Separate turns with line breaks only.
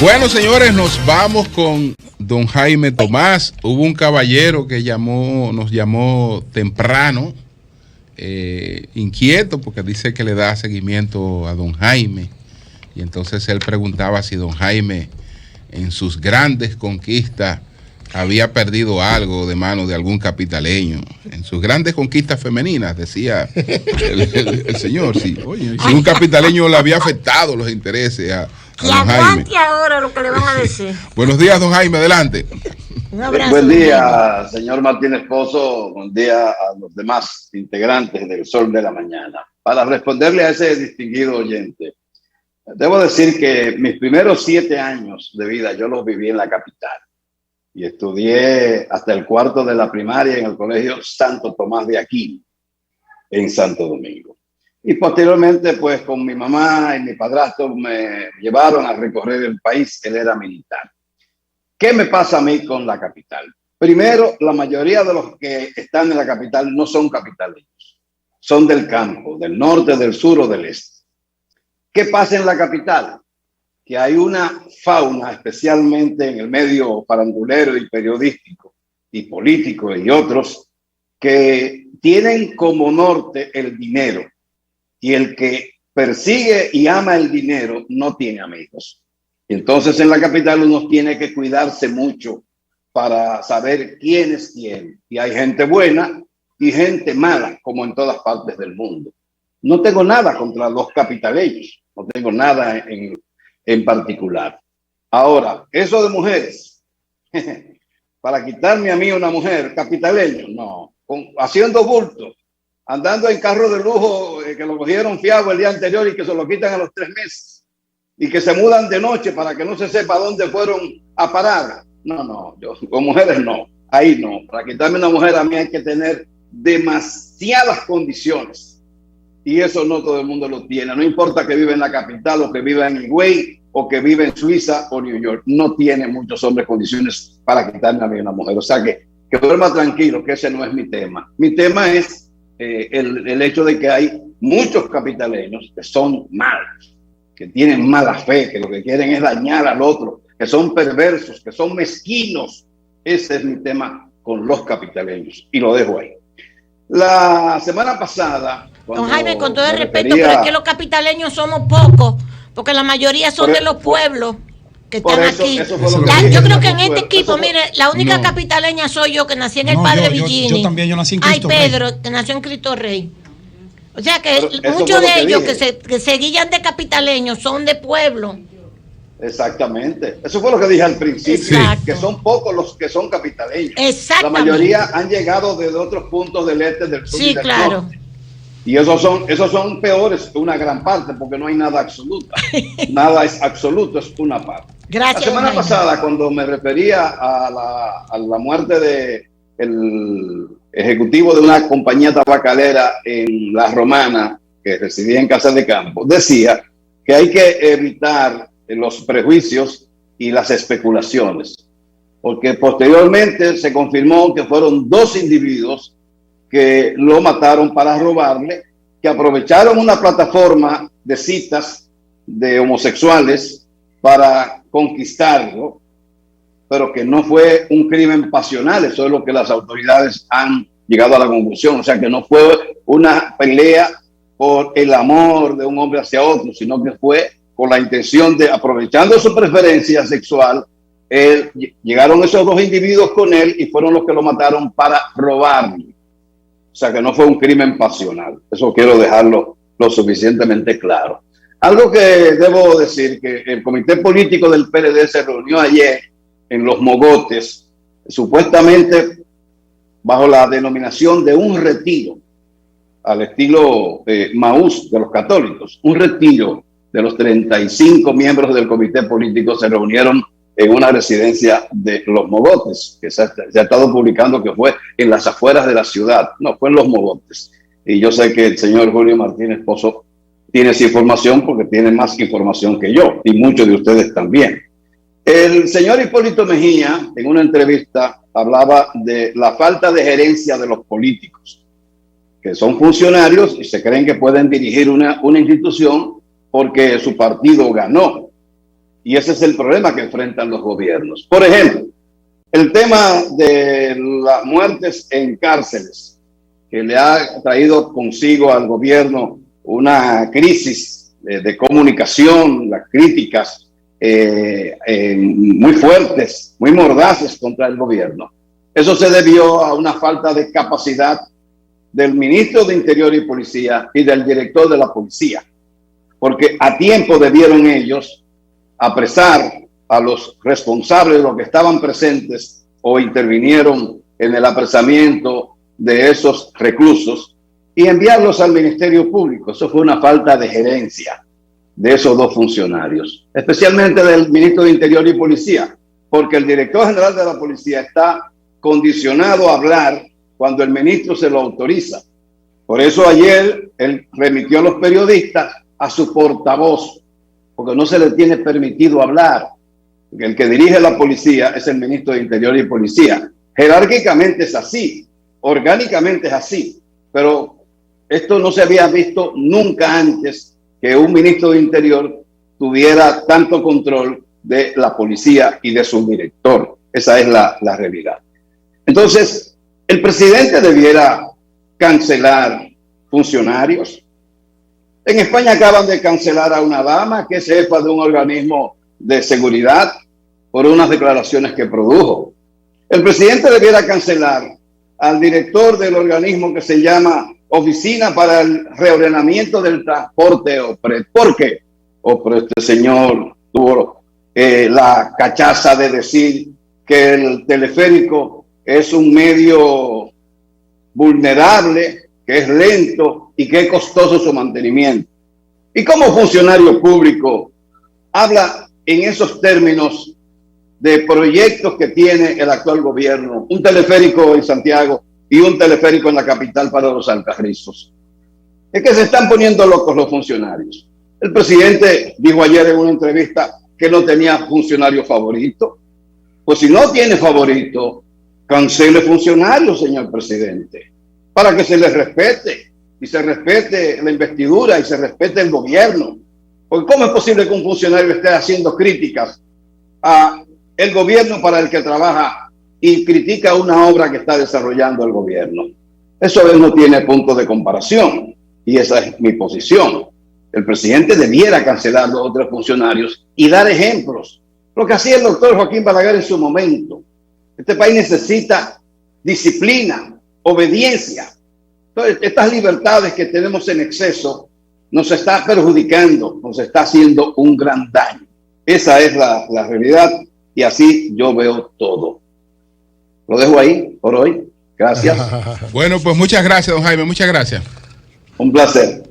Bueno, señores, nos vamos con don Jaime Tomás. Hubo un caballero que nos llamó temprano, inquieto, porque dice que le da seguimiento a don Jaime. Y entonces él preguntaba si don Jaime, en sus grandes conquistas, había perdido algo de manos de algún capitaleño. En sus grandes conquistas femeninas, decía el señor. Sí. Oye, si un capitaleño le había afectado los intereses a
y aguante ahora lo que le van a decir.
Buenos días, don Jaime, adelante.
Un abrazo.
Buen día, señor Martínez Pozo. Buen día a los demás integrantes del Sol de la Mañana. Para responderle a ese distinguido oyente, debo decir que mis primeros 7 años de vida yo los viví en la capital y estudié hasta el cuarto de la primaria en el Colegio Santo Tomás de Aquino, en Santo Domingo. Y posteriormente, pues con mi mamá y mi padrastro me llevaron a recorrer el país. Él era militar. ¿Qué me pasa a mí con la capital? Primero, la mayoría de los que están en la capital no son capitaleños. Son del campo, del norte, del sur o del este. ¿Qué pasa en la capital? Que hay una fauna, especialmente en el medio farandulero y periodístico y político y otros, que tienen como norte el dinero. Y el que persigue y ama el dinero no tiene amigos. Entonces en la capital uno tiene que cuidarse mucho para saber quién es quién. Y hay gente buena y gente mala, como en todas partes del mundo. No tengo nada contra los capitaleños, no tengo nada en particular. Ahora, eso de mujeres, para quitarme a mí una mujer capitaleño, no, haciendo bulto, andando en carro de lujo que lo cogieron fiado el día anterior y que se lo quitan a los 3 meses y que se mudan de noche para que no se sepa dónde fueron a parar. No, yo con mujeres no, ahí no. Para quitarme una mujer a mí hay que tener demasiadas condiciones y eso no todo el mundo lo tiene. No importa que viva en la capital o que viva en Higüey o que viva en Suiza o New York, no tiene muchos hombres condiciones para quitarme a mí una mujer. O sea que duerma tranquilo, que ese no es mi tema. Mi tema es el hecho de que hay muchos capitaleños que son malos, que tienen mala fe, que lo que quieren es dañar al otro, que son perversos, que son mezquinos. Ese es mi tema con los capitaleños y lo dejo ahí. La semana pasada...
Don Jaime, con todo el respeto, pero es que los capitaleños somos pocos, porque la mayoría son de los pueblos que están aquí. Yo creo que en este equipo, mire, la única capitaleña soy yo, que nací en el Padre Villini.
Yo también, yo nací en Cristo Rey.
Pedro, que nació en Cristo Rey. O sea que muchos de ellos que se guían de capitaleños son de pueblo.
Exactamente. Eso fue lo que dije al principio. Exacto. Que son pocos los que son capitaleños. La mayoría han llegado desde otros puntos del este, del sur y del norte. Y esos son peores, una gran parte, porque no hay nada absoluto. Nada es absoluto, es una parte.
Gracias.
La semana pasada, cuando me refería a la muerte del ejecutivo de una compañía tabacalera en La Romana, que residía en Casa de Campo, decía que hay que evitar los prejuicios y las especulaciones, porque posteriormente se confirmó que fueron 2 individuos que lo mataron para robarle, que aprovecharon una plataforma de citas de homosexuales para conquistarlo, pero que no fue un crimen pasional. Eso es lo que las autoridades han llegado a la conclusión. O sea, que no fue una pelea por el amor de un hombre hacia otro, sino que fue con la intención de, aprovechando su preferencia sexual, llegaron esos 2 individuos con él y fueron los que lo mataron para robarle. O sea que no fue un crimen pasional. Eso quiero dejarlo lo suficientemente claro. Algo que debo decir, que el comité político del PLD se reunió ayer en Los Mogotes, supuestamente bajo la denominación de un retiro, al estilo Maús de los católicos. Un retiro de los 35 miembros del comité político se reunieron en una residencia de Los Mogotes, que se ha estado publicando que fue en las afueras de la ciudad. No, fue en Los Mogotes. Y yo sé que el señor Julio Martínez Pozo tiene esa información porque tiene más información que yo, y muchos de ustedes también. El señor Hipólito Mejía, en una entrevista, hablaba de la falta de gerencia de los políticos, que son funcionarios y se creen que pueden dirigir una institución porque su partido ganó. Y ese es el problema que enfrentan los gobiernos. Por ejemplo, el tema de las muertes en cárceles, que le ha traído consigo al gobierno una crisis de comunicación, las críticas muy fuertes, muy mordaces contra el gobierno. Eso se debió a una falta de capacidad del ministro de Interior y Policía y del director de la policía, porque a tiempo debieron ellos apresar a los responsables de los que estaban presentes o intervinieron en el apresamiento de esos reclusos y enviarlos al Ministerio Público. Eso fue una falta de gerencia de esos dos funcionarios, especialmente del ministro de Interior y Policía, porque el director general de la policía está condicionado a hablar cuando el ministro se lo autoriza. Por eso ayer él remitió a los periodistas a su portavoz, porque no se le tiene permitido hablar. Porque el que dirige la policía es el ministro de Interior y Policía. Jerárquicamente es así, orgánicamente es así, pero esto no se había visto nunca antes, que un ministro de Interior tuviera tanto control de la policía y de su director. Esa es la realidad. Entonces, el presidente debiera cancelar funcionarios. En España acaban de cancelar a una dama que es jefa de un organismo de seguridad por unas declaraciones que produjo. El presidente debiera cancelar al director del organismo que se llama Oficina para el Reordenamiento del Transporte, OPRED. ¿Por qué? OPRED, este señor tuvo la cachaza de decir que el teleférico es un medio vulnerable, que es lento y que es costoso su mantenimiento. Y como funcionario público habla en esos términos de proyectos que tiene el actual gobierno, un teleférico en Santiago y un teleférico en la capital para los Alcarrizos. Es que se están poniendo locos los funcionarios. El presidente dijo ayer en una entrevista que no tenía funcionario favorito. Pues si no tiene favorito, cancele funcionarios, señor presidente, para que se les respete y se respete la investidura y se respete el gobierno. Porque ¿cómo es posible que un funcionario esté haciendo críticas a el gobierno para el que trabaja y critica una obra que está desarrollando el gobierno? Eso no tiene punto de comparación y esa es mi posición. El presidente debiera cancelar a los otros funcionarios y dar ejemplos. Lo que hacía el doctor Joaquín Balaguer en su momento. Este país necesita disciplina, obediencia. Entonces, estas libertades que tenemos en exceso nos está perjudicando, nos está haciendo un gran daño. Esa es la realidad y así yo veo todo. Lo dejo ahí por hoy. Gracias.
Bueno, pues muchas gracias, don Jaime. Muchas gracias.
Un placer.